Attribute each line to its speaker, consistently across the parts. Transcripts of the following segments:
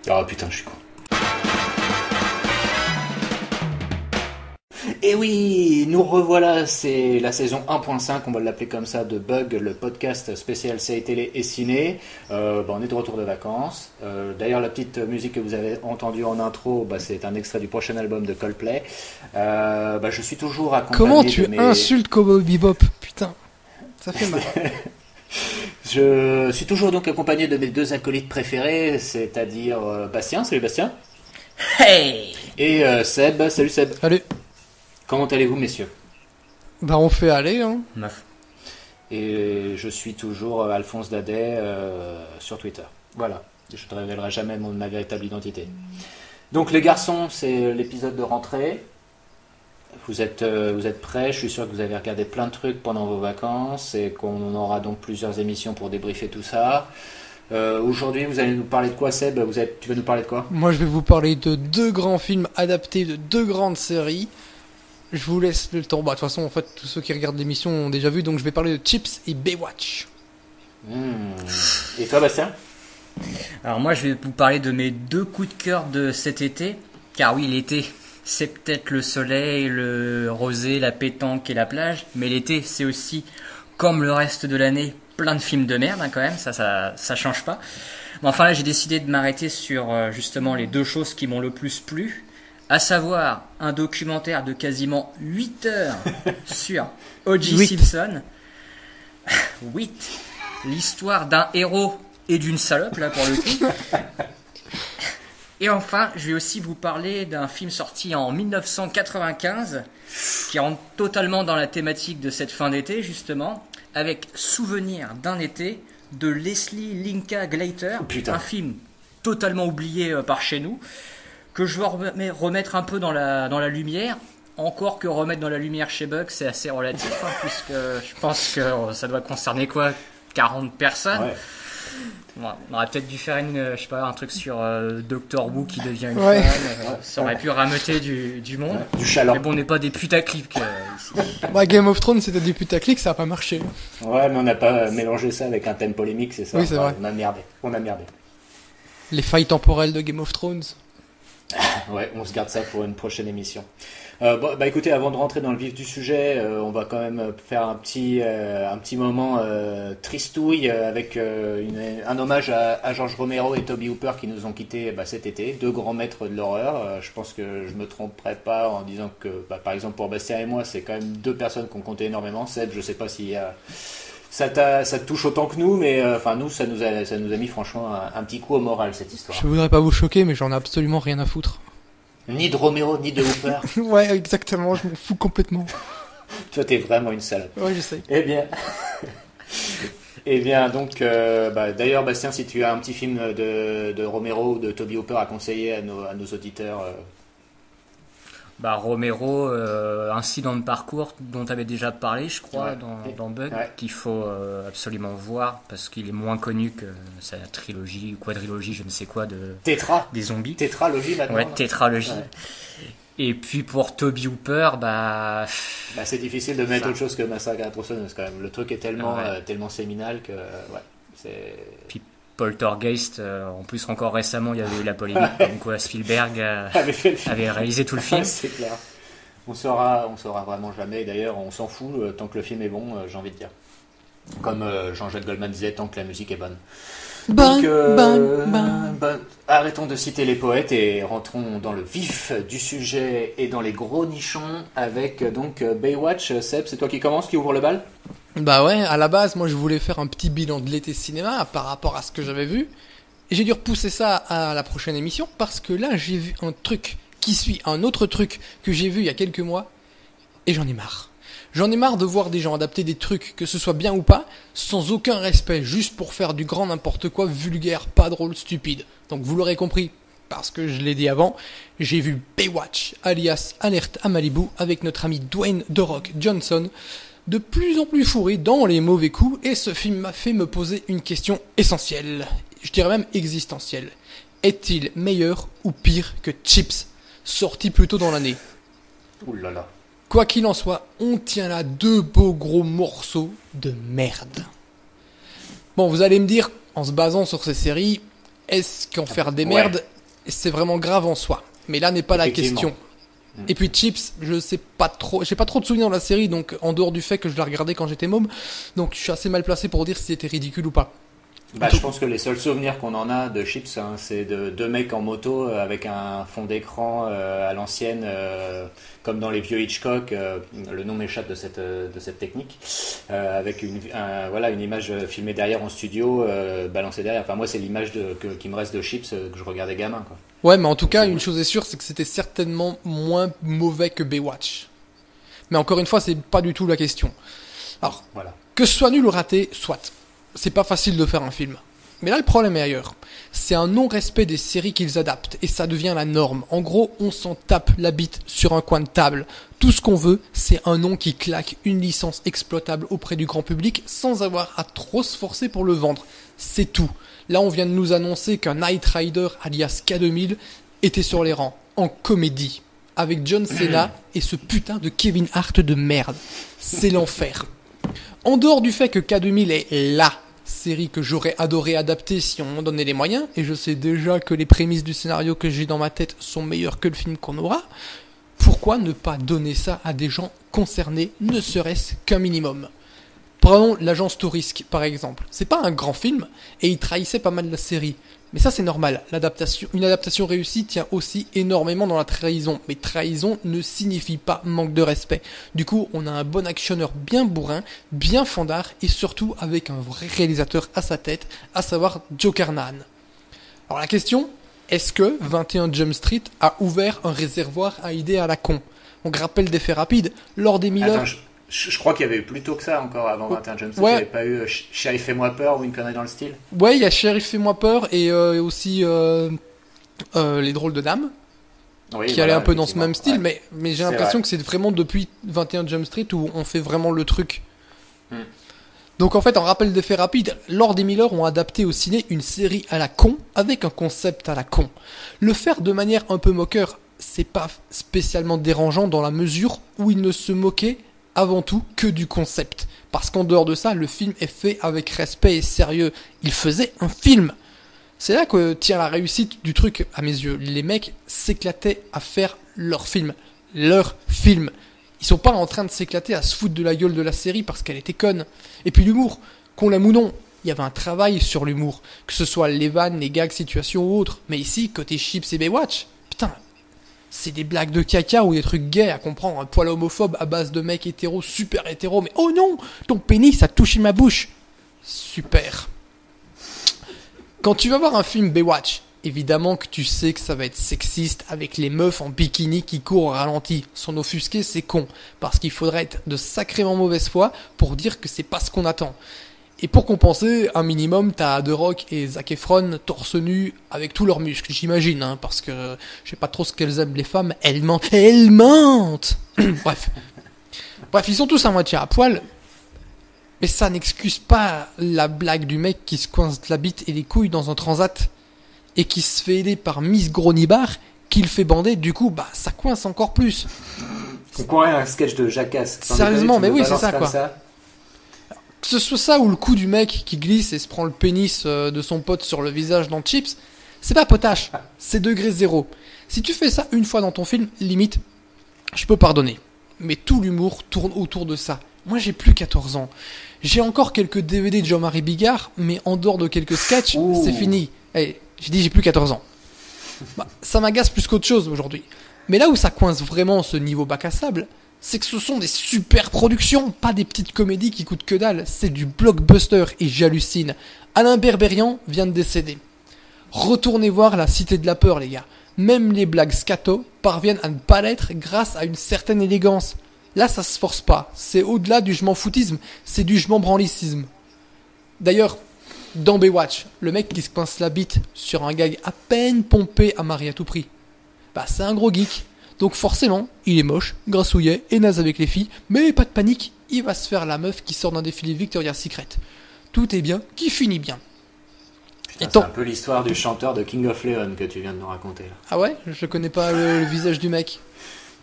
Speaker 1: Oh putain, je suis con. Et oui, nous revoilà, c'est la saison 1.5, on va l'appeler comme ça, de Bug, le podcast spécial série télé et ciné. On est de retour de vacances. D'ailleurs, la petite musique que vous avez entendue en intro, c'est un extrait du prochain album de Coldplay. Je suis toujours accompagné
Speaker 2: Comment tu
Speaker 1: de mes...
Speaker 2: insultes Cowboy Bebop? Putain, ça fait mal.
Speaker 1: Je suis toujours donc accompagné de mes deux acolytes préférés, c'est-à-dire Bastien. Salut Bastien.
Speaker 3: Hey!
Speaker 1: Et Seb. Salut Seb.
Speaker 2: Allez,
Speaker 1: Comment allez-vous, messieurs?
Speaker 2: on fait aller, hein.
Speaker 1: Et je suis toujours Alphonse Dadet sur Twitter. Voilà, je ne révélerai jamais ma véritable identité. Donc les garçons, c'est l'épisode de rentrée. Vous êtes prêts? Je suis sûr que vous avez regardé plein de trucs pendant vos vacances et qu'on aura donc plusieurs émissions pour débriefer tout ça. Aujourd'hui, vous allez nous parler de quoi, Seb? Tu vas nous parler de quoi?
Speaker 2: Moi, je vais vous parler de 2 grands films adaptés de 2 grandes séries. Je vous laisse le temps. De toute façon, en fait, tous ceux qui regardent l'émission ont déjà vu, donc je vais parler de Chips et Baywatch.
Speaker 1: Et toi, Bastien?
Speaker 3: Alors moi, je vais vous parler de mes 2 coups de cœur de cet été. Car oui, l'été, c'est peut-être le soleil, le rosé, la pétanque et la plage. Mais l'été, c'est aussi, comme le reste de l'année, plein de films de merde, quand même. Ça change pas. Mais enfin là, j'ai décidé de m'arrêter sur justement les 2 choses qui m'ont le plus plu. À savoir un documentaire de quasiment 8 heures sur O.J. Simpson. 8. L'histoire d'un héros et d'une salope, là, pour le coup. Et enfin, je vais aussi vous parler d'un film sorti en 1995, qui rentre totalement dans la thématique de cette fin d'été, justement, avec Souvenir d'un été de Leslie Linka Glater, un film totalement oublié par chez nous, que je veux remettre un peu dans la lumière. Encore que remettre dans la lumière chez Buck, c'est assez relatif, puisque je pense que ça doit concerner 40 personnes. Ouais. Bon, on aurait peut-être dû faire un truc sur Doctor Who qui devient une femme. Ça aurait pu rameuter du monde.
Speaker 1: Du chaland.
Speaker 3: Mais bon, on n'est pas des putaclics ici.
Speaker 2: Game of Thrones, c'était du putaclic, ça n'a pas marché.
Speaker 1: Ouais, mais on n'a pas mélangé ça avec un thème polémique, c'est ça?
Speaker 2: Oui, c'est vrai.
Speaker 1: On a merdé.
Speaker 2: Les failles temporelles de Game of Thrones.
Speaker 1: Ouais, on se garde ça pour une prochaine émission. Écoutez, avant de rentrer dans le vif du sujet, on va quand même faire un petit moment tristouille avec un hommage à George Romero et Tobe Hooper qui nous ont quittés cet été, 2 grands maîtres de l'horreur. Je pense que je me tromperai pas en disant que, par exemple, pour Bastien et moi, c'est quand même 2 personnes qui ont compté énormément. Seb, je sais pas si ça te touche autant que nous, mais nous, ça nous a mis franchement un petit coup au moral, cette histoire.
Speaker 2: Je voudrais pas vous choquer, mais j'en ai absolument rien à foutre.
Speaker 1: Ni de Romero, ni de Hooper.
Speaker 2: Ouais, exactement, je m'en fous complètement.
Speaker 1: Toi, t'es vraiment une salope.
Speaker 2: Ouais, je sais.
Speaker 1: Eh bien, donc, d'ailleurs, Bastien, si tu as un petit film de Romero ou de Tobe Hooper à conseiller à nos auditeurs.
Speaker 3: Romero, Incident de parcours, dont tu avais déjà parlé, je crois, dans Bug, qu'il faut absolument voir, parce qu'il est moins connu que sa trilogie ou quadrilogie, je ne sais quoi, des zombies.
Speaker 1: Tétralogie, maintenant.
Speaker 3: Ouais, tétralogie. Ouais. Et puis pour Tobe Hooper,
Speaker 1: c'est difficile de mettre autre chose que Massacre à la tronçonneuse, quand même. Le truc est tellement séminal que, c'est...
Speaker 3: Puis Poltergeist, en plus encore récemment il y avait eu la polémique comme quoi Spielberg avait réalisé tout le film.
Speaker 1: C'est clair. On saura vraiment jamais, d'ailleurs on s'en fout tant que le film est bon, j'ai envie de dire. Comme Jean-Jacques Goldman disait, tant que la musique est bonne. Donc, arrêtons de citer les poètes et rentrons dans le vif du sujet et dans les gros nichons avec donc Baywatch. Seb, c'est toi qui commence, qui ouvre le bal?
Speaker 2: Bah ouais, à la base, moi je voulais faire un petit bilan de l'été cinéma par rapport à ce que j'avais vu. Et j'ai dû repousser ça à la prochaine émission parce que là j'ai vu un truc qui suit un autre truc que j'ai vu il y a quelques mois et j'en ai marre. J'en ai marre de voir des gens adapter des trucs, que ce soit bien ou pas, sans aucun respect, juste pour faire du grand n'importe quoi, vulgaire, pas drôle, stupide. Donc vous l'aurez compris, parce que je l'ai dit avant, j'ai vu Baywatch, alias Alerte à Malibu, avec notre ami Dwayne The Rock Johnson, de plus en plus fourré dans les mauvais coups, et ce film m'a fait me poser une question essentielle, je dirais même existentielle. Est-il meilleur ou pire que Chips, sorti plus tôt dans l'année?
Speaker 1: Ouh là là.
Speaker 2: Quoi qu'il en soit, on tient là 2 beaux gros morceaux de merde. Bon, vous allez me dire, en se basant sur ces séries, est-ce qu'en faire des merdes, et c'est vraiment grave en soi. Mais là n'est pas la question. Et puis Chips, je sais pas trop, j'ai pas trop de souvenirs de la série, donc en dehors du fait que je la regardais quand j'étais môme, donc je suis assez mal placé pour dire si c'était ridicule ou pas.
Speaker 1: Je pense que les seuls souvenirs qu'on en a de Chips, c'est de deux mecs en moto avec un fond d'écran à l'ancienne, comme dans les vieux Hitchcock. Le nom m'échappe de cette technique, avec une image filmée derrière en studio, balancée derrière. Enfin, moi, c'est l'image qui me reste de Chips que je regardais gamin, quoi.
Speaker 2: Ouais, mais en tout cas, une chose est sûre, c'est que c'était certainement moins mauvais que Baywatch. Mais encore une fois, c'est pas du tout la question. Alors, voilà. Que ce soit nul ou raté, soit. C'est pas facile de faire un film. Mais là, le problème est ailleurs. C'est un non-respect des séries qu'ils adaptent, et ça devient la norme. En gros, on s'en tape la bite sur un coin de table. Tout ce qu'on veut, c'est un nom qui claque, une licence exploitable auprès du grand public, sans avoir à trop se forcer pour le vendre. C'est tout. Là, on vient de nous annoncer qu'un Knight Rider, alias K2000, était sur les rangs, en comédie, avec John Cena et ce putain de Kevin Hart de merde. C'est l'enfer. En dehors du fait que K2000 est LA série que j'aurais adoré adapter si on m'en donnait les moyens, et je sais déjà que les prémices du scénario que j'ai dans ma tête sont meilleures que le film qu'on aura, pourquoi ne pas donner ça à des gens concernés, ne serait-ce qu'un minimum? Prenons l'agence Touriste, par exemple. C'est pas un grand film, et il trahissait pas mal la série. Mais ça, c'est normal. Une adaptation réussie tient aussi énormément dans la trahison. Mais trahison ne signifie pas manque de respect. Du coup, on a un bon actionneur bien bourrin, bien fandard, et surtout avec un vrai réalisateur à sa tête, à savoir Joe Carnahan. Alors la question, est-ce que 21 Jump Street a ouvert un réservoir à idées à la con? On rappelle des faits rapides. Lors des Miller...
Speaker 1: Attends, je crois qu'il y avait eu plus tôt que ça encore avant 21 Jump Street. Ouais. Il n'y avait pas eu Sheriff Fais-moi peur ou Une connerie dans le style.
Speaker 2: Ouais, il y a Sheriff Fais-moi peur et aussi Les drôles de dames. Oui, qui allait un peu dans ce même style, mais j'ai l'impression que c'est vraiment depuis 21 Jump Street où on fait vraiment le truc. Donc en fait, en rappel des faits rapides, Lord et Miller ont adapté au ciné une série à la con avec un concept à la con. Le faire de manière un peu moqueur, c'est pas spécialement dérangeant dans la mesure où ils ne se moquaient avant tout que du concept. Parce qu'en dehors de ça, le film est fait avec respect et sérieux. Il faisait un film. C'est là que tient la réussite du truc, à mes yeux. Les mecs s'éclataient à faire leur film. Leur film. Ils sont pas en train de s'éclater à se foutre de la gueule de la série parce qu'elle était conne. Et puis l'humour, qu'on l'aime ou non, il y avait un travail sur l'humour. Que ce soit les vannes, les gags, situations ou autres. Mais ici, côté Chips et Baywatch, putain, c'est des blagues de caca ou des trucs gays à comprendre. Un poil homophobe à base de mecs hétéros, super hétéros. Mais oh non, ton pénis a touché ma bouche. Super. Quand tu vas voir un film Baywatch, évidemment que tu sais que ça va être sexiste avec les meufs en bikini qui courent au ralenti. S'en offusquer, c'est con. Parce qu'il faudrait être de sacrément mauvaise foi pour dire que c'est pas ce qu'on attend. Et pour compenser, un minimum, t'as The Rock et Zac Efron torse nu avec tous leurs muscles, j'imagine, hein, parce que je sais pas trop ce qu'elles aiment les femmes, elles mentent. Bref, ils sont tous à moitié à poil, mais ça n'excuse pas la blague du mec qui se coince la bite et les couilles dans un transat et qui se fait aider par Miss Gronibar qui le fait bander, du coup, ça coince encore plus.
Speaker 1: C'est quoi un sketch de Jackass?
Speaker 2: Sérieusement, mais oui, c'est ça, quoi. Que ce soit ça ou le coup du mec qui glisse et se prend le pénis de son pote sur le visage dans Chips, c'est pas potache, c'est degré zéro. Si tu fais ça une fois dans ton film, limite, je peux pardonner. Mais tout l'humour tourne autour de ça. Moi j'ai plus 14 ans. J'ai encore quelques DVD de Jean-Marie Bigard, mais en dehors de quelques sketchs, c'est fini. Hey, j'ai dit j'ai plus 14 ans. Ça m'agace plus qu'autre chose aujourd'hui. Mais là où ça coince vraiment ce niveau bac à sable, c'est que ce sont des super productions, pas des petites comédies qui coûtent que dalle, c'est du blockbuster et j'hallucine. Alain Berberian vient de décéder. Retournez voir La Cité de la Peur, les gars. Même les blagues scato parviennent à ne pas l'être grâce à une certaine élégance. Là, ça se force pas. C'est au-delà du je m'en foutisme, c'est du je m'en branlisme. D'ailleurs, dans Baywatch, le mec qui se coince la bite sur un gag à peine pompé à Marie à tout prix, c'est un gros geek. Donc forcément, il est moche, grassouillet et naze avec les filles, mais pas de panique, il va se faire la meuf qui sort d'un défilé Victoria's Secret. Tout est bien, qui finit bien.
Speaker 1: Putain, c'est un peu l'histoire du chanteur de King of Leon que tu viens de nous raconter là.
Speaker 2: Ah ouais? Je connais pas le visage du mec.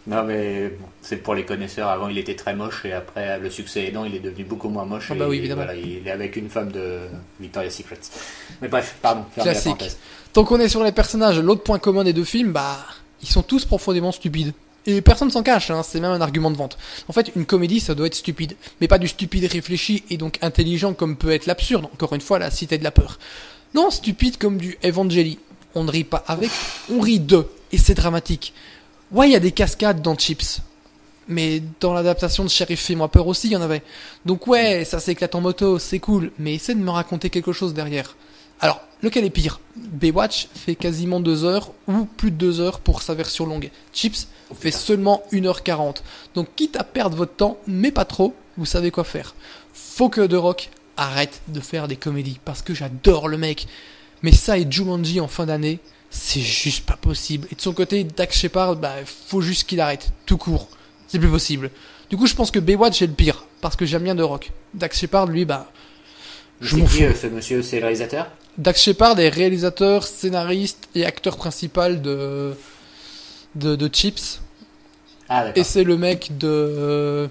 Speaker 1: Non, mais bon, c'est pour les connaisseurs. Avant, il était très moche et après, le succès aidant, il est devenu beaucoup moins moche.
Speaker 2: Ah bah oui, évidemment.
Speaker 1: Voilà, il est avec une femme de Victoria's Secret. Mais bref, pardon, fermez la
Speaker 2: Classique.
Speaker 1: parenthèse.
Speaker 2: Tant qu'on est sur les personnages, l'autre point commun des deux films, bah, ils sont tous profondément stupides. Et personne s'en cache, hein, c'est même un argument de vente. En fait, une comédie, ça doit être stupide. Mais pas du stupide réfléchi et donc intelligent comme peut être l'absurde. Encore une fois, la cité de la peur. Non, stupide comme du Evangeli. On ne rit pas avec, on rit de. Et c'est dramatique. Ouais, il y a des cascades dans Chips. Mais dans l'adaptation de Sheriff Fais-moi peur aussi, il y en avait. Donc ouais, ça s'éclate en moto, c'est cool. Mais essaie de me raconter quelque chose derrière. Alors, lequel est pire? Baywatch fait quasiment 2 heures ou plus de 2 heures pour sa version longue. Chips fait seulement 1h40. Donc quitte à perdre votre temps, mais pas trop, vous savez quoi faire. Faut que The Rock arrête de faire des comédies, parce que j'adore le mec. Mais ça et Jumanji en fin d'année, c'est juste pas possible. Et de son côté, Dax Shepard, bah faut juste qu'il arrête, tout court. C'est plus possible. Du coup, je pense que Baywatch est le pire, parce que j'aime bien The Rock. Dax Shepard, lui, bah... je m'en fous.
Speaker 1: Ce monsieur, c'est le réalisateur?
Speaker 2: Dax Shepard est réalisateur, scénariste et acteur principal de Chips.
Speaker 1: Ah, d'accord.
Speaker 2: Et c'est le mec de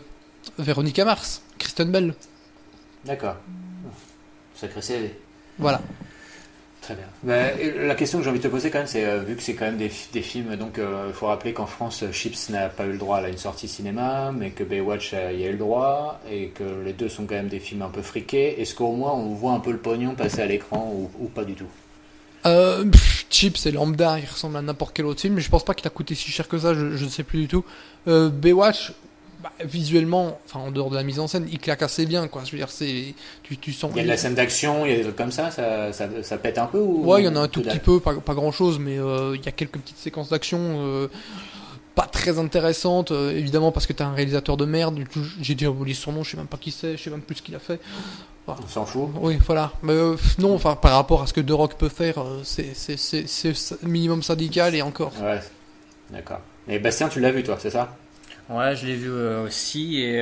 Speaker 2: Véronica Mars, Kristen Bell.
Speaker 1: D'accord. Sacré CV.
Speaker 2: Voilà.
Speaker 1: Très bien. Ben, la question que j'ai envie de te poser quand même, c'est vu que c'est quand même des films, donc il faut rappeler qu'en France, Chips n'a pas eu le droit à une sortie cinéma, mais que Baywatch y a eu le droit, et que les deux sont quand même des films un peu friqués. Est-ce qu'au moins on voit un peu le pognon passer à l'écran ou pas du tout?
Speaker 2: Chips c'est lambda, il ressemble à n'importe quel autre film, mais je pense pas qu'il a coûté si cher que ça, je ne sais plus du tout. Baywatch, bah, visuellement, enfin en dehors de la mise en scène, il claque assez bien, quoi. Je veux dire, c'est, tu sens.
Speaker 1: Il y a de la scène d'action, il y a des trucs comme ça pète un peu ou...
Speaker 2: Ouais, il y en a un tout petit peu, pas grand chose, mais il y a quelques petites séquences d'action pas très intéressantes, évidemment parce que t'as un réalisateur de merde. J'ai déjà oublié son nom, je sais même pas qui c'est, je sais même plus ce qu'il a fait.
Speaker 1: On s'en fout.
Speaker 2: Oui, voilà. Mais non, enfin par rapport à ce que The Rock peut faire, c'est minimum syndical et encore.
Speaker 1: Ouais, d'accord. Et Bastien, tu l'as vu toi, c'est ça?
Speaker 3: Ouais, je l'ai vu aussi. Et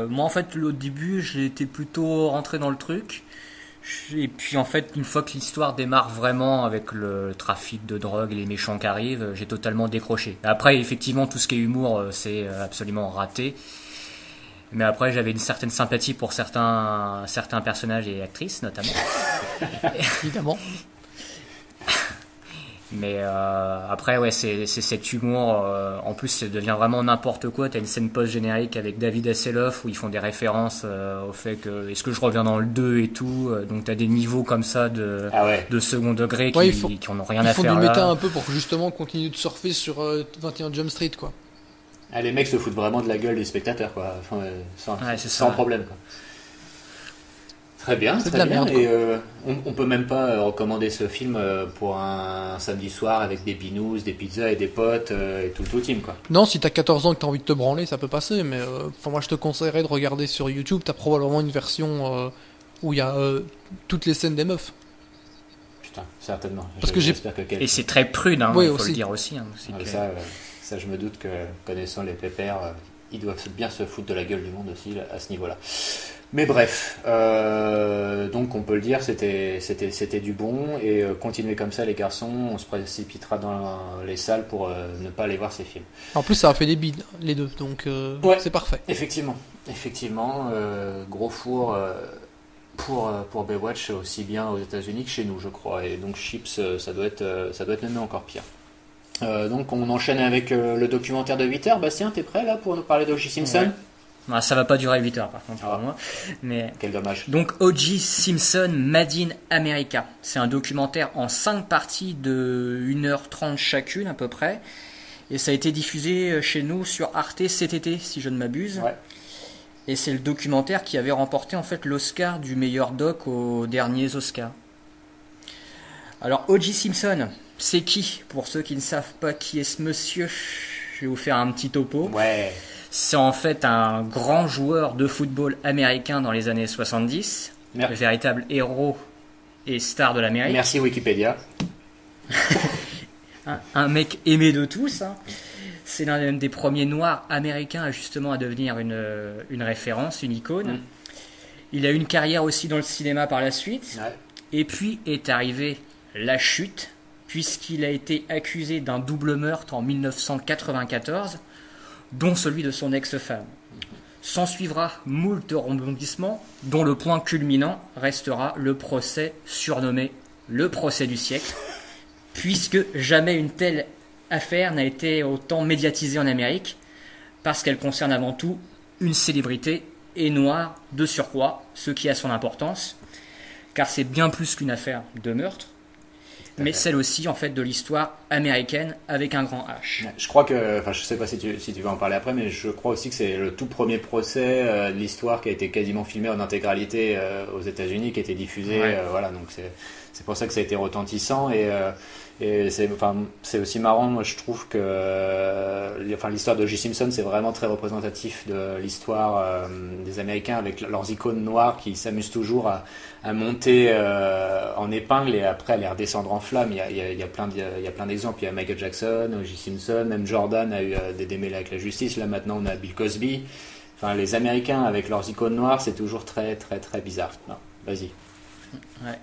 Speaker 3: moi, en fait, au début, j'étais plutôt rentré dans le truc. Et puis, en fait, une fois que l'histoire démarre vraiment avec le trafic de drogue et les méchants qui arrivent, j'ai totalement décroché. Après, effectivement, tout ce qui est humour, c'est absolument raté. Mais après, j'avais une certaine sympathie pour certains personnages et actrices, notamment.
Speaker 2: Évidemment.
Speaker 3: Mais après, ouais, c'est cet humour. En plus, ça devient vraiment n'importe quoi. T'as une scène post-générique avec David Hasselhoff où ils font des références au fait que est-ce que je reviens dans le 2 et tout. Donc t'as des niveaux comme ça de second degré qui en ont rien à faire là.
Speaker 2: Ils font du méta un peu pour justement continuer de surfer sur 21 Jump Street, quoi.
Speaker 1: Ah, les mecs se foutent vraiment de la gueule des spectateurs, quoi. Enfin, sans problème, quoi. Très bien,
Speaker 2: c'est
Speaker 1: très bien.
Speaker 2: Merde,
Speaker 1: et on peut même pas recommander ce film pour un samedi soir avec des binous, des pizzas et des potes et tout le team, quoi.
Speaker 2: Non, si t'as 14 ans et que t'as envie de te branler, ça peut passer, mais moi je te conseillerais de regarder sur YouTube, t'as probablement une version où il y a toutes les scènes des meufs.
Speaker 1: Putain, certainement.
Speaker 2: Parce que
Speaker 3: Et c'est très prude, hein,
Speaker 2: oui,
Speaker 3: faut le dire aussi. Hein,
Speaker 1: ça, je me doute que, connaissant les pépères, ils doivent bien se foutre de la gueule du monde aussi à ce niveau-là. Mais bref, donc on peut le dire, c'était du bon, et continuez comme ça les garçons, on se précipitera dans les salles pour ne pas aller voir ces films.
Speaker 2: En plus ça a fait des bides, les deux, donc c'est parfait.
Speaker 1: Effectivement, gros four pour Baywatch aussi bien aux États-Unis que chez nous, je crois, et donc Chips, ça doit être même encore pire. Donc on enchaîne avec le documentaire de 8 heures. Bastien, t'es prêt là pour nous parler d'O.J. Simpson?
Speaker 3: Ouais. Ah, ça va pas durer 8 heures par contre pour moi. Mais...
Speaker 1: Quel dommage.
Speaker 3: Donc O.J. Simpson Made in America. C'est un documentaire en 5 parties de 1h30 chacune à peu près. Et ça a été diffusé chez nous sur Arte cet été si je ne m'abuse.
Speaker 1: Ouais.
Speaker 3: Et c'est le documentaire qui avait remporté en fait l'Oscar du meilleur doc aux derniers Oscars. Alors O.J. Simpson, c'est qui? Pour ceux qui ne savent pas qui est ce monsieur, je vais vous faire un petit topo.
Speaker 1: Ouais.
Speaker 3: C'est en fait un grand joueur de football américain dans les années 70, le véritable héros et star de l'Amérique.
Speaker 1: Merci Wikipédia.
Speaker 3: un mec aimé de tous. Hein. C'est l'un des premiers noirs américains justement à devenir une référence, une icône. Il a eu une carrière aussi dans le cinéma par la suite.
Speaker 1: Ouais.
Speaker 3: Et puis est arrivée la chute, puisqu'il a été accusé d'un double meurtre en 1994. dont celui de son ex-femme. S'en suivra moult rebondissements, dont le point culminant restera le procès surnommé le procès du siècle, puisque jamais une telle affaire n'a été autant médiatisée en Amérique, parce qu'elle concerne avant tout une célébrité et noire de surcroît, ce qui a son importance, car c'est bien plus qu'une affaire de meurtre, mais celle aussi en fait de l'histoire américaine avec un grand H.
Speaker 1: Je crois que, enfin je sais pas si tu veux en parler après, mais je crois aussi que c'est le tout premier procès de l'histoire qui a été quasiment filmé en intégralité aux États-Unis, qui a été diffusé, voilà, donc c'est pour ça que ça a été retentissant et c'est aussi marrant, moi je trouve que l'histoire de J. Simpson c'est vraiment très représentatif de l'histoire des Américains avec leurs icônes noires qui s'amusent toujours à monter en épingle et après à les redescendre en flammes. Il y a plein d'exemples. Il y a Michael Jackson, O.J. Simpson, même Jordan a eu des démêlés avec la justice. Là maintenant on a Bill Cosby. Enfin, les Américains avec leurs icônes noires, c'est toujours très très très bizarre. Non, vas-y.
Speaker 3: Ouais.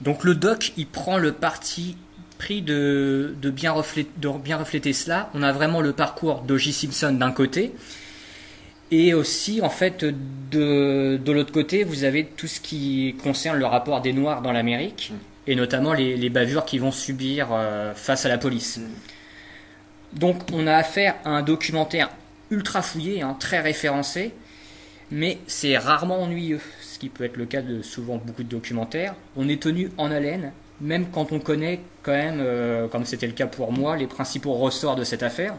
Speaker 3: Donc le doc, il prend le parti pris de bien refléter cela. On a vraiment le parcours d'O.J. Simpson d'un côté, et aussi en fait de l'autre côté, vous avez tout ce qui concerne le rapport des Noirs dans l'Amérique, et notamment les bavures qu'ils vont subir face à la police. Donc on a affaire à un documentaire ultra fouillé, très référencé, mais c'est rarement ennuyeux, ce qui peut être le cas de souvent beaucoup de documentaires. On est tenu en haleine, même quand on connaît quand même, comme c'était le cas pour moi, les principaux ressorts de cette affaire.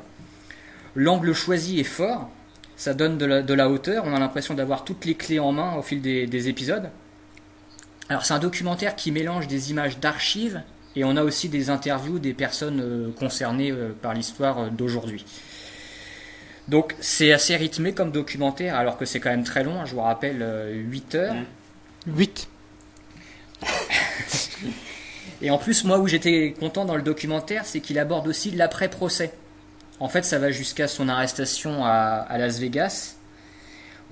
Speaker 3: L'angle choisi est fort, ça donne de la hauteur, on a l'impression d'avoir toutes les clés en main au fil des épisodes. Alors c'est un documentaire qui mélange des images d'archives, et on a aussi des interviews des personnes concernées par l'histoire d'aujourd'hui. Donc c'est assez rythmé comme documentaire, alors que c'est quand même très long, je vous rappelle, 8 heures.
Speaker 2: 8.
Speaker 3: Et en plus, moi où j'étais content dans le documentaire, c'est qu'il aborde aussi l'après-procès. En fait, ça va jusqu'à son arrestation à Las Vegas,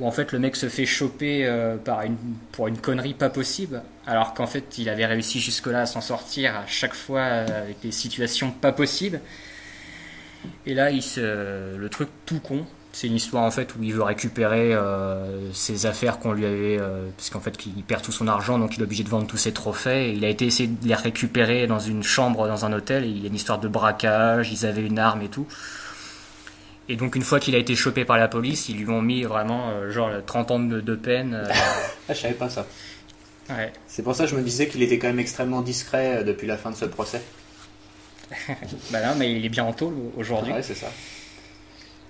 Speaker 3: où en fait le mec se fait choper pour une connerie pas possible, alors qu'en fait il avait réussi jusque-là à s'en sortir à chaque fois avec des situations pas possibles. Et là, le truc tout con, c'est une histoire en fait où il veut récupérer ses affaires qu'on lui avait, parce qu'en fait il perd tout son argent, donc il est obligé de vendre tous ses trophées. Et il a été essayé de les récupérer dans une chambre dans un hôtel, et il y a une histoire de braquage, ils avaient une arme et tout. Et donc une fois qu'il a été chopé par la police, ils lui ont mis vraiment 30 ans de peine.
Speaker 1: Je savais pas ça.
Speaker 3: Ouais.
Speaker 1: C'est pour ça que je me disais qu'il était quand même extrêmement discret depuis la fin de ce procès.
Speaker 3: Bah non, mais il est bien en tôle aujourd'hui.
Speaker 1: Ouais, c'est ça.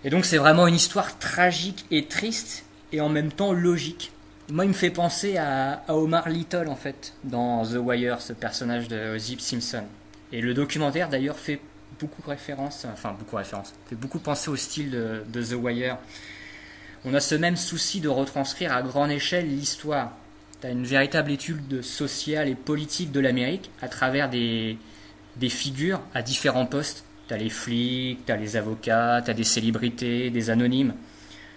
Speaker 3: Et donc c'est vraiment une histoire tragique et triste, et en même temps logique. Moi, il me fait penser à Omar Little, en fait, dans The Wire, ce personnage de O.J. Simpson. Et le documentaire, d'ailleurs, fait beaucoup penser au style de The Wire. On a ce même souci de retranscrire à grande échelle l'histoire. Tu as une véritable étude sociale et politique de l'Amérique à travers des figures à différents postes. Tu as les flics, tu as les avocats, tu as des célébrités, des anonymes.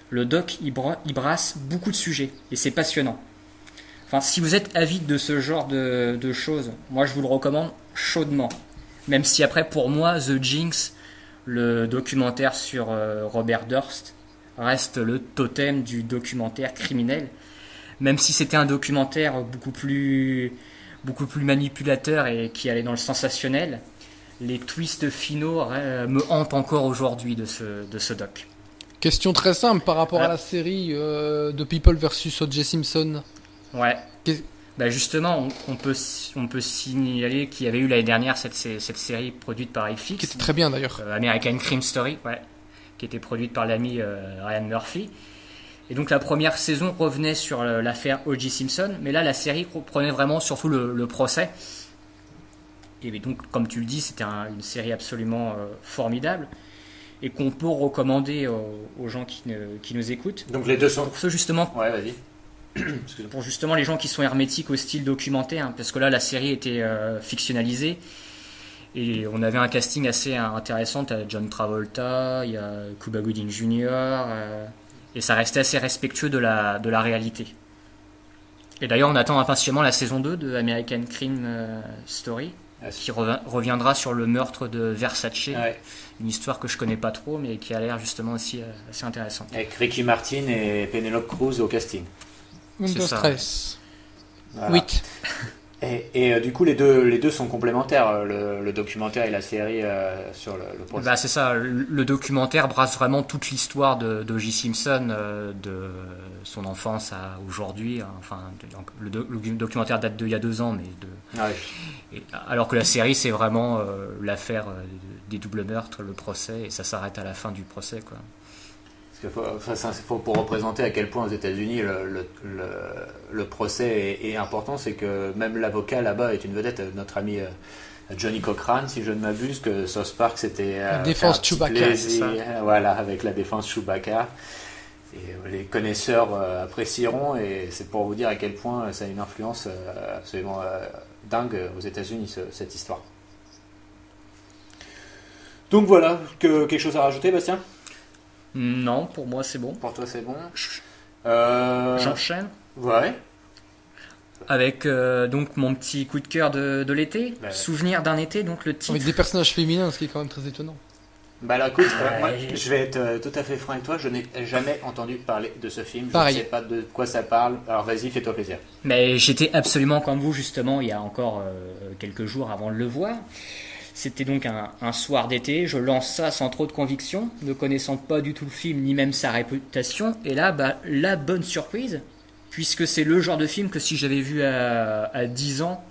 Speaker 3: Le doc, il brasse beaucoup de sujets, et c'est passionnant. Enfin, si vous êtes avide de ce genre de choses, moi je vous le recommande chaudement. Même si après, pour moi, The Jinx, le documentaire sur Robert Durst, reste le totem du documentaire criminel. Même si c'était un documentaire beaucoup plus manipulateur et qui allait dans le sensationnel, les twists finaux me hantent encore aujourd'hui de ce doc.
Speaker 2: Question très simple par rapport à la série de People vs O.J. Simpson.
Speaker 3: Ouais. Bah justement, on peut signaler qu'il y avait eu l'année dernière cette série produite par FX.
Speaker 2: Qui était très bien d'ailleurs.
Speaker 3: American Crime Story, ouais, qui était produite par l'ami Ryan Murphy. Et donc la première saison revenait sur l'affaire O.J. Simpson, mais là la série prenait vraiment surtout le procès. Et donc, comme tu le dis, c'était une série absolument formidable, et qu'on peut recommander aux gens qui nous écoutent.
Speaker 1: Donc les deux sont...
Speaker 3: Pour ceux justement...
Speaker 1: Ouais, vas-y.
Speaker 3: Pour justement les gens qui sont hermétiques au style documentaire, parce que là la série était fictionnalisée, et on avait un casting assez intéressant. Il y a John Travolta, il y a Cuba Gooding Jr., et ça restait assez respectueux de la réalité. Et d'ailleurs on attend impatiemment la saison 2 de American Crime Story. qui reviendra sur le meurtre de Versace.
Speaker 1: Ouais.
Speaker 3: Une histoire que je connais pas trop, mais qui a l'air justement aussi assez intéressante.
Speaker 1: Avec Ricky Martin et Penelope Cruz au casting.
Speaker 2: Winter
Speaker 3: C'est ça.
Speaker 2: Stress.
Speaker 1: Voilà.
Speaker 2: 8.
Speaker 1: Et du coup, les deux sont complémentaires, le documentaire et la série sur le procès.
Speaker 3: Bah, c'est ça, le documentaire brasse vraiment toute l'histoire d'O.J. Simpson, de son enfance à aujourd'hui. Enfin, le documentaire date d'il y a 2 ans, mais alors que la série, c'est vraiment l'affaire des doubles meurtres, le procès, et ça s'arrête à la fin du procès, quoi.
Speaker 1: Pour représenter à quel point aux États-Unis le procès est important, c'est que même l'avocat là-bas est une vedette. Notre ami Johnny Cochran, si je ne m'abuse, que South Park c'était
Speaker 2: La défense Chewbacca,
Speaker 3: c'est ça.
Speaker 1: Voilà, avec la défense Chewbacca. Et les connaisseurs apprécieront, et c'est pour vous dire à quel point ça a une influence absolument dingue aux États-Unis, cette histoire. Donc voilà, quelque chose à rajouter, Bastien ?
Speaker 3: Non, pour moi c'est bon.
Speaker 1: Pour toi c'est bon.
Speaker 3: J'enchaîne
Speaker 1: Ouais.
Speaker 3: avec donc mon petit coup de cœur de l'été.
Speaker 1: Ouais.
Speaker 3: Souvenir d'un été, donc le titre.
Speaker 2: Avec des personnages féminins, ce qui est quand même très étonnant.
Speaker 1: Bah alors écoute, moi,
Speaker 3: Ouais.
Speaker 1: je vais être tout à fait franc avec toi, je n'ai jamais entendu parler de ce film,
Speaker 2: Pareil.
Speaker 1: je ne sais pas de quoi ça parle, alors vas-y, fais-toi plaisir.
Speaker 3: Mais j'étais absolument comme vous justement il y a encore quelques jours avant de le voir. C'était donc un soir d'été, je lance ça sans trop de conviction, ne connaissant pas du tout le film ni même sa réputation. Et là, bah, la bonne surprise, puisque c'est le genre de film que si j'avais vu à 10 ans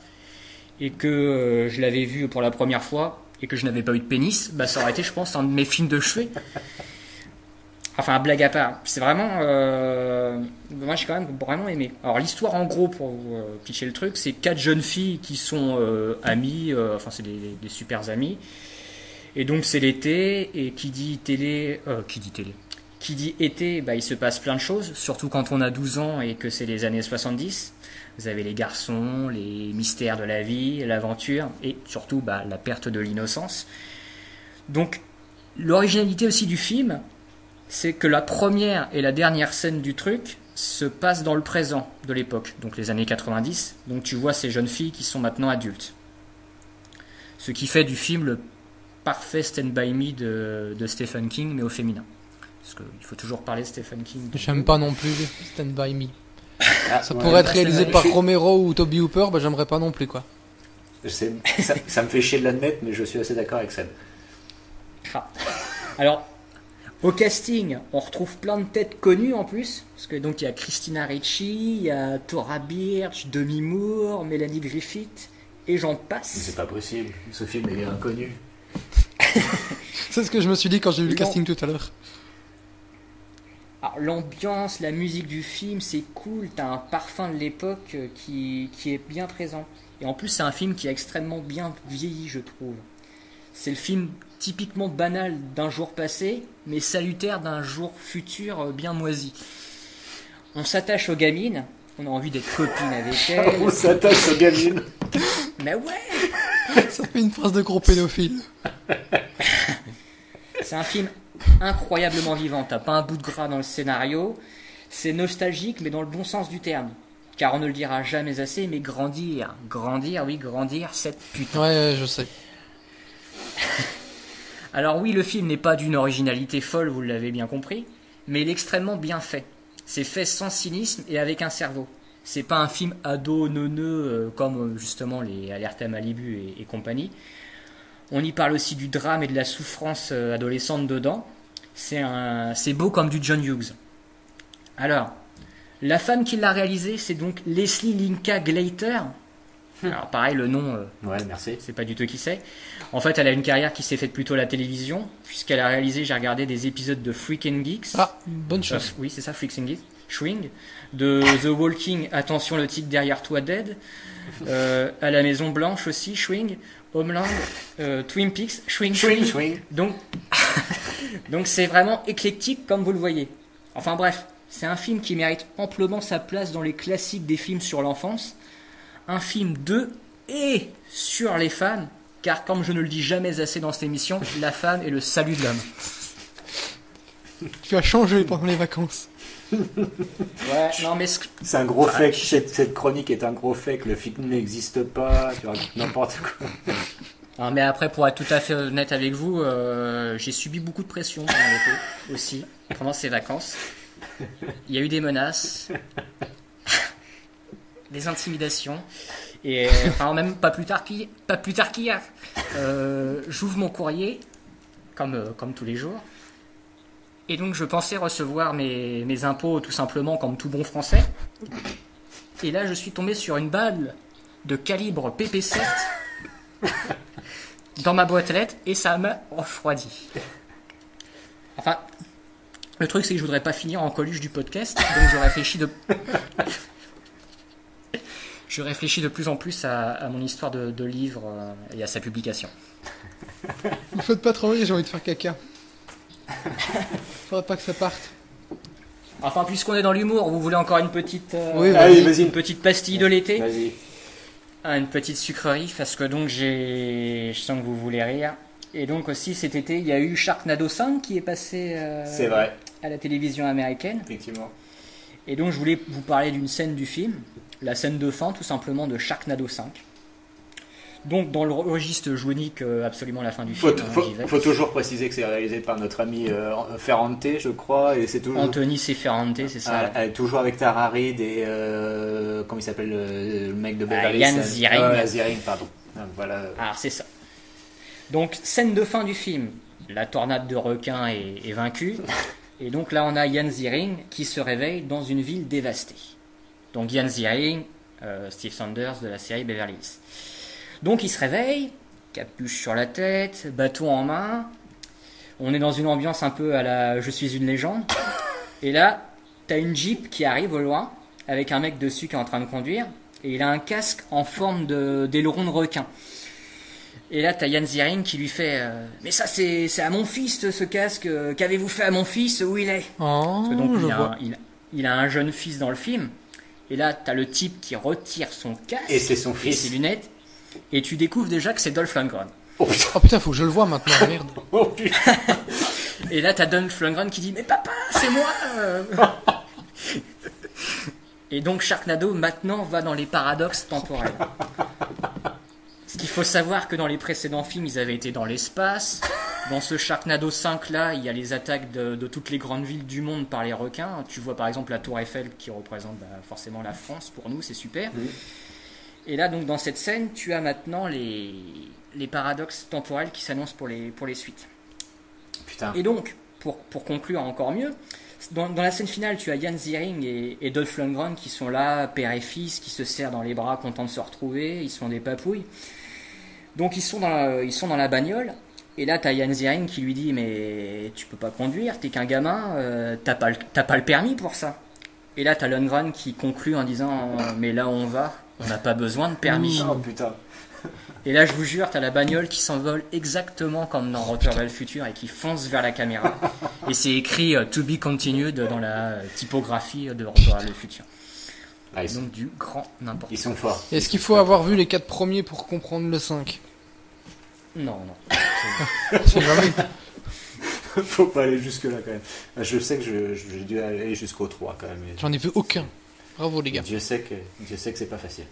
Speaker 3: et que je l'avais vu pour la première fois et que je n'avais pas eu de pénis, bah, ça aurait été, je pense, un de mes films de chevet. Enfin, blague à part, c'est vraiment... moi, j'ai quand même vraiment aimé. Alors, l'histoire, en gros, pour vous pitcher le truc, c'est 4 jeunes filles qui sont amies, enfin, c'est des super amies. Et donc, c'est l'été, et qui dit été, bah, il se passe plein de choses, surtout quand on a 12 ans et que c'est les années 70. Vous avez les garçons, les mystères de la vie, l'aventure, et surtout, bah, la perte de l'innocence. Donc, l'originalité aussi du film... c'est que la première et la dernière scène du truc se passent dans le présent de l'époque, donc les années 90. Donc tu vois ces jeunes filles qui sont maintenant adultes. Ce qui fait du film le parfait Stand By Me de Stephen King, mais au féminin. Parce qu'il faut toujours parler de Stephen King.
Speaker 2: J'aime pas non plus Stand By Me.
Speaker 1: Ah,
Speaker 2: Ça
Speaker 1: ouais,
Speaker 2: pourrait être
Speaker 1: bah,
Speaker 2: réalisé
Speaker 1: c'est-
Speaker 2: par Romero ou Toby Hooper, bah j'aimerais pas non plus quoi.
Speaker 1: ça me fait chier de l'admettre, mais je suis assez d'accord avec Seb.
Speaker 3: Ah. Alors, au casting, on retrouve plein de têtes connues en plus, parce que donc il y a Christina Ricci, il y a Thora Birch, Demi Moore, Melanie Griffith, et j'en
Speaker 1: Mais
Speaker 3: passe.
Speaker 1: c'est pas possible, ce film est inconnu.
Speaker 2: C'est ce que je me suis dit quand j'ai vu le
Speaker 3: Non.
Speaker 2: casting tout à l'heure.
Speaker 3: Alors, l'ambiance, la musique du film, c'est cool, t'as un parfum de l'époque qui est bien présent. Et en plus, c'est un film qui a extrêmement bien vieilli, je trouve. C'est le film typiquement banal d'un jour passé, mais salutaire d'un jour futur bien moisi. On s'attache aux gamines, on a envie d'être copine avec
Speaker 1: On
Speaker 3: elles.
Speaker 1: s'attache aux gamines.
Speaker 3: Mais ouais,
Speaker 2: Ça fait une phrase de gros pédophile.
Speaker 3: c'est un film incroyablement vivant. T'as pas un bout de gras dans le scénario. C'est nostalgique, mais dans le bon sens du terme. Car on ne le dira jamais assez, mais grandir. Grandir, oui, grandir, cette putain.
Speaker 2: Ouais, je sais.
Speaker 3: Alors oui, le film n'est pas d'une originalité folle, vous l'avez bien compris, mais il est extrêmement bien fait. C'est fait sans cynisme et avec un cerveau. C'est pas un film ado neuneux comme justement les Alertes à Malibu et compagnie. On y parle aussi du drame et de la souffrance adolescente dedans. C'est beau comme du John Hughes. Alors, la femme qui l'a réalisé, c'est donc Leslie Linka Glater. Alors pareil, le nom...
Speaker 1: Ouais, merci.
Speaker 3: c'est pas du tout qui c'est. En fait, elle a une carrière qui s'est faite plutôt à la télévision, puisqu'elle a réalisé, j'ai regardé des épisodes de Freak and Geeks.
Speaker 2: Ah, bonne chose.
Speaker 3: Oui, c'est ça, Freaks and Geeks. Swing. De The Walking, attention le titre derrière toi, Dead. À la Maison Blanche aussi, Swing. Homeland, Twin Peaks, Swing.
Speaker 1: Swing.
Speaker 3: Donc, donc c'est vraiment éclectique comme vous le voyez. Enfin bref, c'est un film qui mérite amplement sa place dans les classiques des films sur l'enfance. Un film de et sur les femmes, car comme je ne le dis jamais assez dans cette émission, la femme est le salut de l'homme.
Speaker 2: Tu as changé pendant les vacances.
Speaker 3: Ouais, non mais
Speaker 1: C'est un gros fait, cette chronique est un gros fait, que le film n'existe pas, tu racontes n'importe quoi.
Speaker 3: non, mais après, pour être tout à fait honnête avec vous, j'ai subi beaucoup de pression pendant l'été aussi, pendant ces vacances. Il y a eu des menaces, des intimidations, et enfin même pas plus tard qu'hier. J'ouvre mon courrier, comme tous les jours, et donc je pensais recevoir mes impôts tout simplement comme tout bon français. Et là, je suis tombé sur une balle de calibre PP7 dans ma boîte aux lettres et ça m'a refroidi. Enfin, le truc c'est que je voudrais pas finir en Coluche du podcast, donc je réfléchis de plus en plus à mon histoire de livre et à sa publication.
Speaker 2: Il faut pas trop rire, j'ai envie de faire caca. Faudrait pas que ça parte.
Speaker 3: Enfin, puisqu'on est dans l'humour, vous voulez encore une petite,
Speaker 2: Oui,
Speaker 1: vas-y.
Speaker 3: une petite pastille de l'été?
Speaker 1: Vas-y.
Speaker 3: Une petite sucrerie, parce que donc je sens que vous voulez rire. Et donc aussi cet été, il y a eu Sharknado 5 qui est passé
Speaker 1: C'est vrai,
Speaker 3: à la télévision américaine.
Speaker 1: effectivement.
Speaker 3: Et donc je voulais vous parler d'une scène du film, la scène de fin tout simplement de Sharknado 5. Donc dans le registre jounique absolument la fin du film. J'y vais.
Speaker 1: Faut toujours préciser que c'est réalisé par notre ami Ferrante, je crois, et c'est toujours...
Speaker 3: Anthony C. Ferrante, c'est ça.
Speaker 1: Toujours avec Tara Reid et comment il s'appelle le mec de Beverly Hills.
Speaker 3: Ian Ziering.
Speaker 1: Ziering, pardon. Voilà.
Speaker 3: Alors c'est ça. Donc scène de fin du film, la tornade de requins est vaincue. Et donc là on a Ian Ziering qui se réveille dans une ville dévastée. Donc Ian Ziering, Steve Sanders de la série Beverly Hills. Donc il se réveille, capuche sur la tête, bâton en main. On est dans une ambiance un peu à la Je suis une légende. Et là, t'as une Jeep qui arrive au loin, avec un mec dessus qui est en train de conduire. Et il a un casque en forme d'aileron de requin. Et là, t'as Ian Ziering qui lui fait mais ça, c'est à mon fils, ce casque. Qu'avez-vous fait à mon fils? Où il est?
Speaker 2: Oh,
Speaker 3: Parce que donc,
Speaker 2: je vois.
Speaker 3: il a un jeune fils dans le film. Et là, t'as le type qui retire son casque.
Speaker 1: Et c'est son
Speaker 3: Et
Speaker 1: fils.
Speaker 3: ses lunettes. Et tu découvres déjà que c'est Dolph Lundgren.
Speaker 1: Oh putain.
Speaker 2: Oh putain, faut que je le vois maintenant, merde.
Speaker 1: Oh putain.
Speaker 3: Et là, t'as Dolph Lundgren qui dit mais papa, c'est moi. Et donc Sharknado maintenant va dans les paradoxes temporels. Ce qu'il faut savoir que dans les précédents films, ils avaient été dans l'espace. Dans ce Sharknado 5 là, il y a les attaques de toutes les grandes villes du monde par les requins. Tu vois par exemple la Tour Eiffel qui représente forcément la France. Pour nous, c'est super.
Speaker 1: Oui.
Speaker 3: Et là, donc dans cette scène, tu as maintenant les paradoxes temporels qui s'annoncent pour les suites.
Speaker 1: Putain.
Speaker 3: Et donc, pour conclure encore mieux, dans la scène finale, tu as Ian Ziering et Dolph Lundgren qui sont là, père et fils, qui se serrent dans les bras, contents de se retrouver, ils sont des papouilles. Donc ils sont dans la bagnole, et là tu as Ian Ziering qui lui dit mais tu peux pas conduire, t'es qu'un gamin, t'as pas le permis pour ça. Et là tu as Lundgren qui conclut en disant mais là où on va, on n'a pas besoin de permis.
Speaker 1: Oh putain.
Speaker 3: Et là, je vous jure, t'as la bagnole qui s'envole exactement comme dans Retour vers le futur et qui fonce vers la caméra. Et c'est écrit To be continued dans la typographie de Retour vers le futur.
Speaker 1: Ah,
Speaker 3: Donc du grand n'importe
Speaker 1: ils sont forts.
Speaker 2: Est-ce qu'il faut avoir vu les 4 premiers pour comprendre le 5?
Speaker 3: quoi. Non.
Speaker 2: C'est jamais-
Speaker 1: Faut pas aller jusque là quand même. Je sais que j'ai dû aller jusqu'au 3 quand même.
Speaker 2: J'en ai vu aucun. Bravo les gars.
Speaker 1: Dieu sait que c'est pas facile.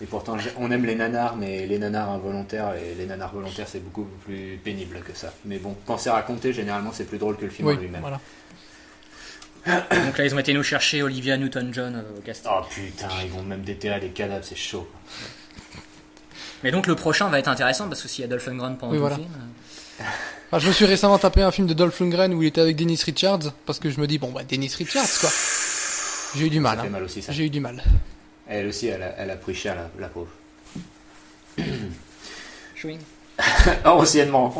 Speaker 1: Et pourtant, on aime les nanars, mais les nanars involontaires, et les nanars volontaires, c'est beaucoup plus pénible que ça. Mais bon, quand c'est raconté, généralement, c'est plus drôle que le film
Speaker 2: Oui,
Speaker 1: en lui-même.
Speaker 2: voilà.
Speaker 3: Donc là, ils ont été nous chercher Olivia Newton-John au casting.
Speaker 1: Oh putain, ils vont même déterrer les cadavres, c'est chaud.
Speaker 3: Mais donc le prochain va être intéressant parce que s'il y a Dolph Lundgren pendant
Speaker 2: Oui,
Speaker 3: tout
Speaker 2: voilà.
Speaker 3: le film...
Speaker 2: Enfin, je me suis récemment tapé un film de Dolph Lundgren où il était avec Dennis Richards, parce que je me dis, bon bah Dennis Richards quoi. J'ai eu du mal.
Speaker 1: Ça fait
Speaker 2: Hein.
Speaker 1: mal aussi, ça.
Speaker 2: J'ai eu du mal.
Speaker 1: Elle aussi, elle a pris cher, la pauvre.
Speaker 3: Chouing.
Speaker 1: Anciennement,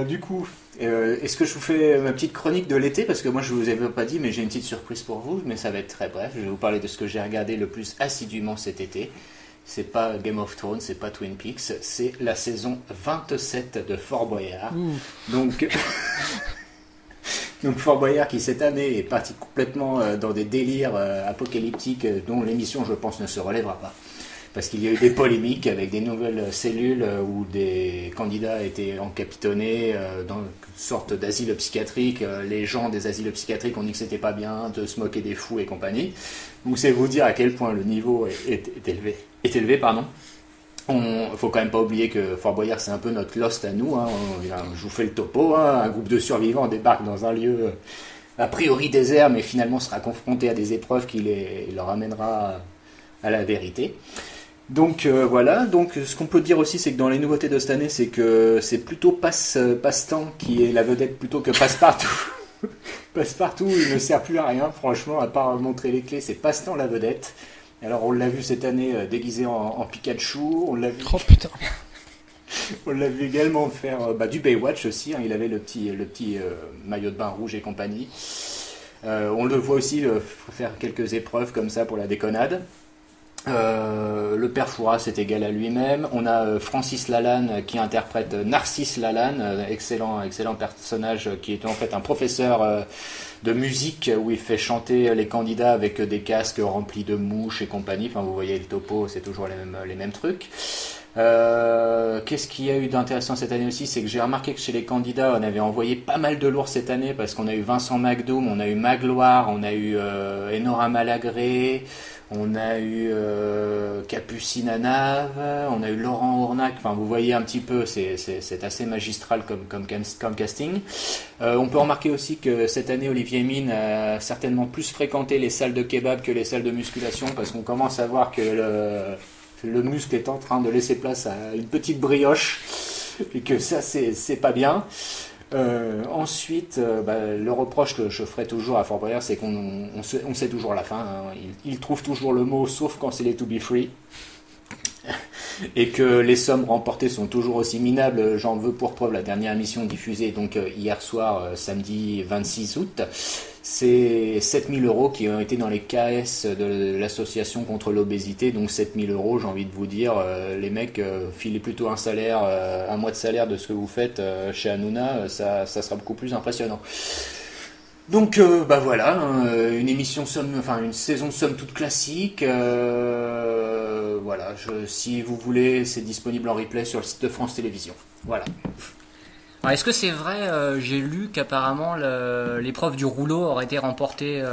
Speaker 1: du coup, est-ce que je vous fais ma petite chronique de l'été? Parce que moi, je vous avais pas dit, mais j'ai une petite surprise pour vous, mais ça va être très bref. Je vais vous parler de ce que j'ai regardé le plus assidûment cet été. C'est pas Game of Thrones, c'est pas Twin Peaks, c'est la saison 27 de Fort Boyard. Donc Fort Boyard qui cette année est parti complètement dans des délires apocalyptiques dont l'émission, je pense, ne se relèvera pas. parce qu'il y a eu des polémiques avec des nouvelles cellules où des candidats étaient encapitonnés dans une sorte d'asile psychiatrique. Les gens des asiles psychiatriques ont dit que c'était pas bien de se moquer des fous et compagnie. Donc c'est vous dire à quel point le niveau est élevé. Faut quand même pas oublier que Fort Boyard c'est un peu notre Lost à nous, hein. Je vous fais le topo, hein. Un groupe de survivants débarque dans un lieu a priori désert, mais finalement sera confronté à des épreuves qui leur amènera à la vérité. Donc voilà, donc ce qu'on peut dire aussi, c'est que dans les nouveautés de cette année, c'est que c'est plutôt Passe-Temps qui est la vedette plutôt que Passepartout. Passepartout, il ne sert plus à rien, franchement, à part montrer les clés, c'est Passe-Temps la vedette. Alors on l'a vu cette année déguisé en Pikachu, on l'a vu...
Speaker 2: Oh putain.
Speaker 1: On l'a vu également faire du Baywatch aussi, hein, il avait le petit maillot de bain rouge et compagnie. On le voit aussi faire quelques épreuves comme ça pour la déconnade. Le père Fouras est égal à lui-même. On a Francis Lalanne qui interprète Narcisse Lalanne, excellent personnage qui est en fait un professeur de musique où il fait chanter les candidats avec des casques remplis de mouches et compagnie. Enfin, vous voyez le topo, c'est toujours les mêmes trucs. Qu'est-ce qu'il y a eu d'intéressant cette année aussi, c'est que j'ai remarqué que chez les candidats on avait envoyé pas mal de lourds cette année parce qu'on a eu Vincent Magdoum, on a eu Magloire, on a eu Enora Malagré, on a eu Capucine Anave, on a eu Laurent Ournac. Enfin vous voyez un petit peu, c'est assez magistral comme casting. On peut remarquer aussi que cette année Olivier Mine a certainement plus fréquenté les salles de kebab que les salles de musculation parce qu'on commence à voir que le muscle est en train de laisser place à une petite brioche et que ça c'est pas bien. Ensuite, le reproche que je ferai toujours à Fort Boyard, c'est qu'on sait toujours la fin, hein. Il trouve toujours le mot sauf quand c'est les to be free et que les sommes remportées sont toujours aussi minables. J'en veux pour preuve la dernière émission diffusée donc hier soir, samedi 26 août. C'est 7 000 € qui ont été dans les KS de l'association contre l'obésité. Donc 7 000 €, j'ai envie de vous dire, les mecs, filez plutôt un mois de salaire de ce que vous faites chez Hanouna, ça sera beaucoup plus impressionnant. Donc voilà, hein, une saison somme toute classique. Voilà, si vous voulez, c'est disponible en replay sur le site de France Télévisions. Voilà.
Speaker 3: Alors, est-ce que c'est vrai, j'ai lu qu'apparemment l'épreuve du rouleau aurait été remportée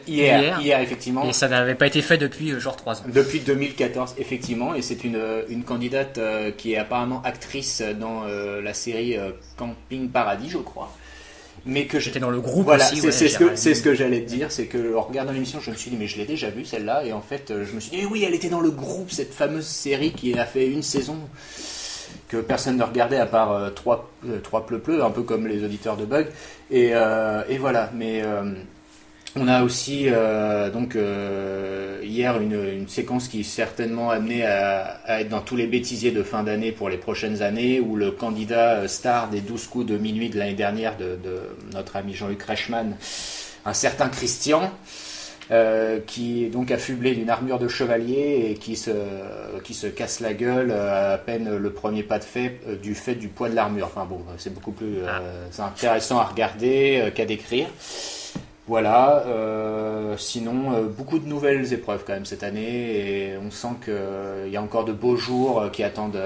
Speaker 1: hier, effectivement.
Speaker 3: Et ça n'avait pas été fait depuis genre 3 ans.
Speaker 1: Depuis 2014, effectivement. Et c'est une candidate qui est apparemment actrice dans la série Camping Paradis, je crois. Mais que
Speaker 3: j'étais dans le groupe
Speaker 1: voilà,
Speaker 3: aussi.
Speaker 1: C'est ce que j'allais te dire, c'est que en regardant l'émission, je me suis dit mais je l'ai déjà vue celle-là, et en fait je me suis dit oui, elle était dans le groupe, cette fameuse série qui a fait une saison que personne ne regardait à part trois pleu, un peu comme les auditeurs de Bug, et voilà. Mais on a aussi hier une séquence qui est certainement amenée à être dans tous les bêtisiers de fin d'année pour les prochaines années, où le candidat star des 12 coups de minuit de l'année dernière de notre ami Jean-Luc Reichmann, un certain Christian, qui est donc affublé d'une armure de chevalier et qui se casse la gueule à peine le premier pas de fait du poids de l'armure. Enfin bon, c'est beaucoup plus c'est intéressant à regarder qu'à décrire. Voilà, sinon beaucoup de nouvelles épreuves quand même cette année, et on sent qu'il y a encore de beaux jours qui attendent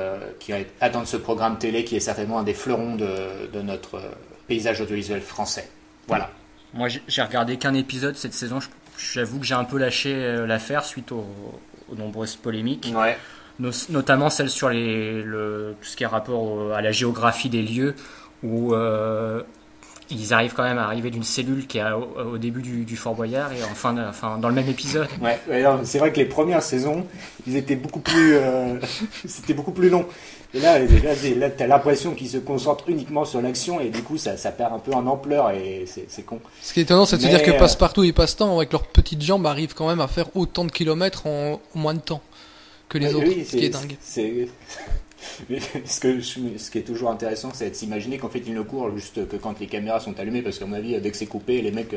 Speaker 1: ce programme télé qui est certainement un des fleurons de notre paysage audiovisuel français. Voilà.
Speaker 3: Moi j'ai regardé qu'un épisode cette saison, j'avoue que j'ai un peu lâché l'affaire suite aux nombreuses polémiques.
Speaker 1: Ouais.
Speaker 3: Notamment celle sur tout ce qui est rapport à la géographie des lieux, où ils arrivent quand même à arriver d'une cellule qui est au début du Fort Boyard et enfin dans le même épisode.
Speaker 1: Ouais, alors, c'est vrai que les premières saisons, ils étaient beaucoup plus, c'était beaucoup plus long. Et là t'as l'impression qu'ils se concentrent uniquement sur l'action, et du coup ça perd un peu en ampleur, et c'est con.
Speaker 2: Ce qui est étonnant, c'est de se dire que Passepartout et Passe-Temps, avec leurs petites jambes, arrivent quand même à faire autant de kilomètres en moins de temps que les autres.
Speaker 1: Oui,
Speaker 2: ce qui est dingue.
Speaker 1: Ce qui est toujours intéressant, c'est de s'imaginer qu'en fait ils ne courent juste que quand les caméras sont allumées, parce qu'à mon avis dès que c'est coupé, les mecs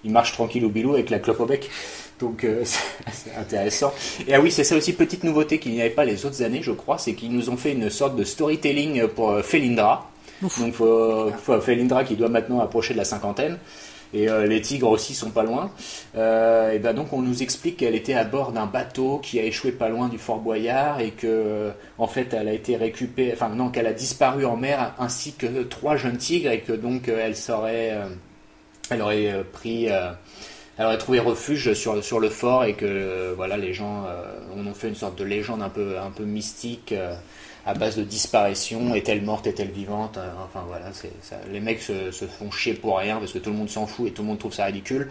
Speaker 1: ils marchent tranquille au bilou avec la clope au bec, donc c'est intéressant. Et oui, c'est ça aussi, petite nouveauté qu'il n'y avait pas les autres années, je crois, c'est qu'ils nous ont fait une sorte de storytelling pour Felindra. Ouf. Donc Felindra qui doit maintenant approcher de la cinquantaine. Et les tigres aussi sont pas loin. Et ben donc on nous explique qu'elle était à bord d'un bateau qui a échoué pas loin du Fort Boyard et que en fait elle a été récupérée, enfin non, qu'elle a disparu en mer ainsi que 3 jeunes tigres et que donc elle aurait trouvé refuge sur le fort et que voilà, les gens en ont fait une sorte de légende un peu mystique à base de disparition, est-elle morte, est-elle vivante, enfin voilà, les mecs se font chier pour rien parce que tout le monde s'en fout et tout le monde trouve ça ridicule.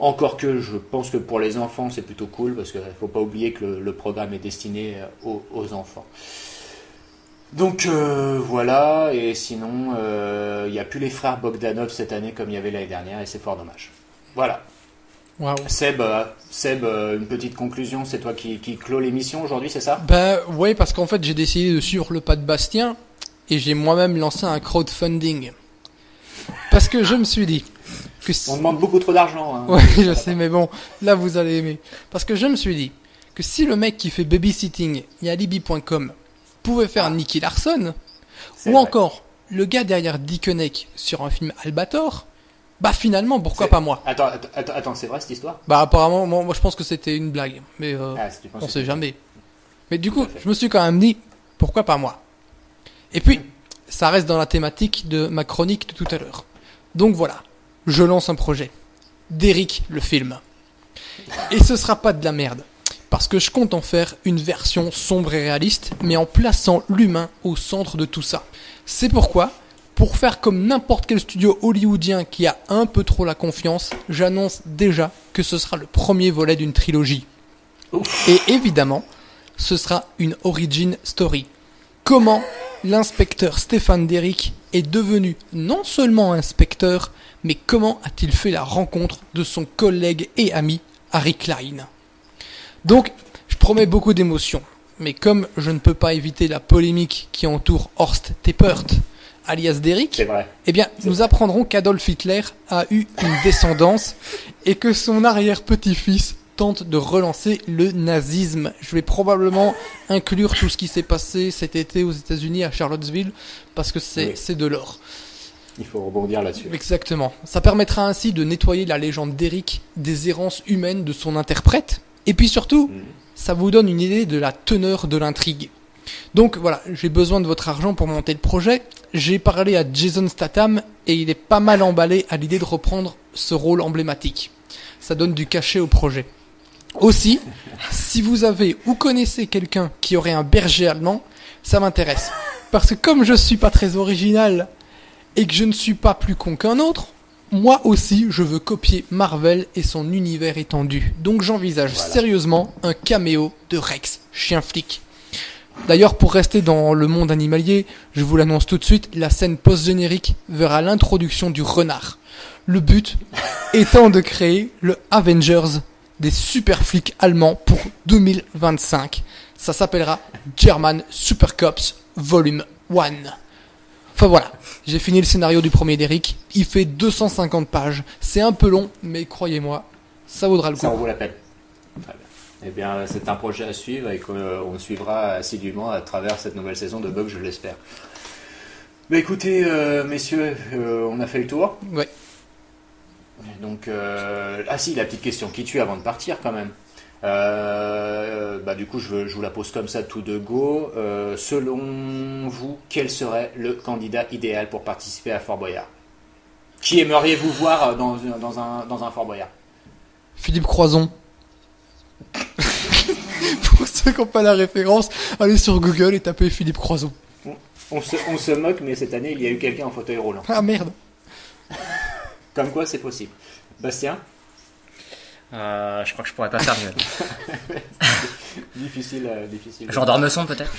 Speaker 1: Encore que je pense que pour les enfants c'est plutôt cool parce qu'il ne faut pas oublier que le programme est destiné aux enfants. Donc voilà, et sinon il n'y a plus les frères Bogdanov cette année comme il y avait l'année dernière et c'est fort dommage. Voilà.
Speaker 2: Waouh.
Speaker 1: Seb, une petite conclusion, c'est toi qui clôt l'émission aujourd'hui, c'est ça?
Speaker 2: Ben ouais, parce qu'en fait j'ai décidé de suivre le pas de Bastien et j'ai moi-même lancé un crowdfunding. Parce que je me suis dit que
Speaker 1: on demande beaucoup trop d'argent. Hein.
Speaker 2: Ouais, je sais, mais bon, là vous allez aimer. Parce que je me suis dit que si le mec qui fait babysitting Yalibi.com pouvait faire Nicky Larson, ou
Speaker 1: vrai.
Speaker 2: encore le gars derrière Dickeneck sur un film Albator, bah finalement pourquoi pas moi.
Speaker 1: Attends, c'est vrai cette histoire?
Speaker 2: Bah apparemment, moi je pense que c'était une blague, mais
Speaker 1: si
Speaker 2: on sait jamais. Mais du coup, je me suis quand même dit, pourquoi pas moi. Et puis, ça reste dans la thématique de ma chronique de tout à l'heure. Donc voilà, je lance un projet. Derrick le film. Et ce sera pas de la merde. Parce que je compte en faire une version sombre et réaliste, mais en plaçant l'humain au centre de tout ça. C'est pourquoi, pour faire comme n'importe quel studio hollywoodien qui a un peu trop la confiance, j'annonce déjà que ce sera le premier volet d'une trilogie. Ouf. Et évidemment, ce sera une origin story. Comment l'inspecteur Stéphane Derrick est devenu non seulement inspecteur, mais comment a-t-il fait la rencontre de son collègue et ami Harry Klein. Donc, je promets beaucoup d'émotions, mais comme je ne peux pas éviter la polémique qui entoure Horst Tappert, alias Derrick, eh bien, nous apprendrons qu'Adolf Hitler a eu une descendance et que son arrière-petit-fils tente de relancer le nazisme. Je vais probablement inclure tout ce qui s'est passé cet été aux États-Unis à Charlottesville parce que c'est de l'or.
Speaker 1: Il faut rebondir là-dessus.
Speaker 2: Exactement. Ça permettra ainsi de nettoyer la légende d'Eric des errances humaines de son interprète. Et puis surtout, ça vous donne une idée de la teneur de l'intrigue. Donc voilà, j'ai besoin de votre argent pour monter le projet. J'ai parlé à Jason Statham et il est pas mal emballé à l'idée de reprendre ce rôle emblématique. Ça donne du cachet au projet. Aussi, si vous avez ou connaissez quelqu'un qui aurait un berger allemand, ça m'intéresse. Parce que comme je suis pas très original et que je ne suis pas plus con qu'un autre, moi aussi je veux copier Marvel et son univers étendu. Donc j'envisage sérieusement un caméo de Rex, chien flic. D'ailleurs, pour rester dans le monde animalier, je vous l'annonce tout de suite, la scène post-générique verra l'introduction du renard. Le but étant de créer le Avengers des super flics allemands pour 2025. Ça s'appellera German Super Cops Volume 1. Enfin voilà, j'ai fini le scénario du premier d'Eric. Il fait 250 pages. C'est un peu long, mais croyez-moi, ça vaudra le coup.
Speaker 1: Ça en vaut la peine. Très bien. Eh bien, c'est un projet à suivre et qu'on suivra assidûment à travers cette nouvelle saison de Bug, je l'espère. Bah écoutez, messieurs, on a fait le tour.
Speaker 2: Ouais.
Speaker 1: Donc, ah si, la petite question qui tue avant de partir quand même. Du coup, je vous la pose comme ça, tout de go. Selon vous, quel serait le candidat idéal pour participer à Fort Boyard? Qui aimeriez-vous voir dans un Fort Boyard?
Speaker 2: Philippe Croison. Pour ceux qui n'ont pas la référence, allez sur Google et tapez Philippe Croison.
Speaker 1: On se moque, mais cette année, il y a eu quelqu'un en fauteuil roulant.
Speaker 2: Ah merde.
Speaker 1: Comme quoi, c'est possible. Bastien?
Speaker 3: Je crois que je pourrais pas faire mieux.
Speaker 1: difficile.
Speaker 3: Jean d'Ormesson peut-être.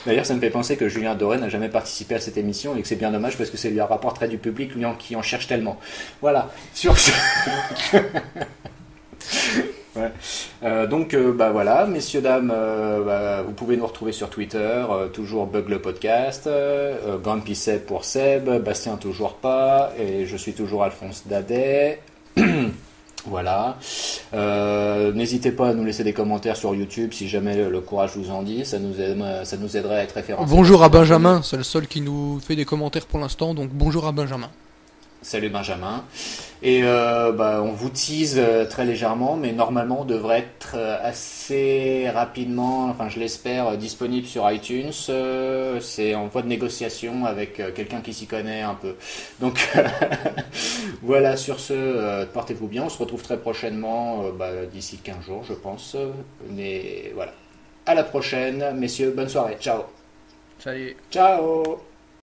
Speaker 1: D'ailleurs, ça me fait penser que Julien Doré n'a jamais participé à cette émission et que c'est bien dommage parce que ça lui rapporterait du public, lui qui en cherche tellement. Voilà. Sur ce. Ouais. Voilà, messieurs, dames, vous pouvez nous retrouver sur Twitter, toujours Bug le podcast, Grumpy Seb pour Seb, Bastien toujours pas, et je suis toujours Alphonse Dadet. Voilà. N'hésitez pas à nous laisser des commentaires sur YouTube si jamais le courage vous en dit. Ça nous aiderait à être référencé.
Speaker 2: Bonjour à Benjamin, c'est le seul qui nous fait des commentaires pour l'instant, donc bonjour à Benjamin.
Speaker 1: Salut Benjamin. Et on vous tease très légèrement, mais normalement on devrait être assez rapidement, enfin je l'espère, disponible sur iTunes. C'est en voie de négociation avec quelqu'un qui s'y connaît un peu. Donc voilà, sur ce, portez-vous bien. On se retrouve très prochainement, d'ici 15 jours je pense. Mais voilà. À la prochaine, messieurs, bonne soirée. Ciao.
Speaker 2: Salut.
Speaker 1: Ciao.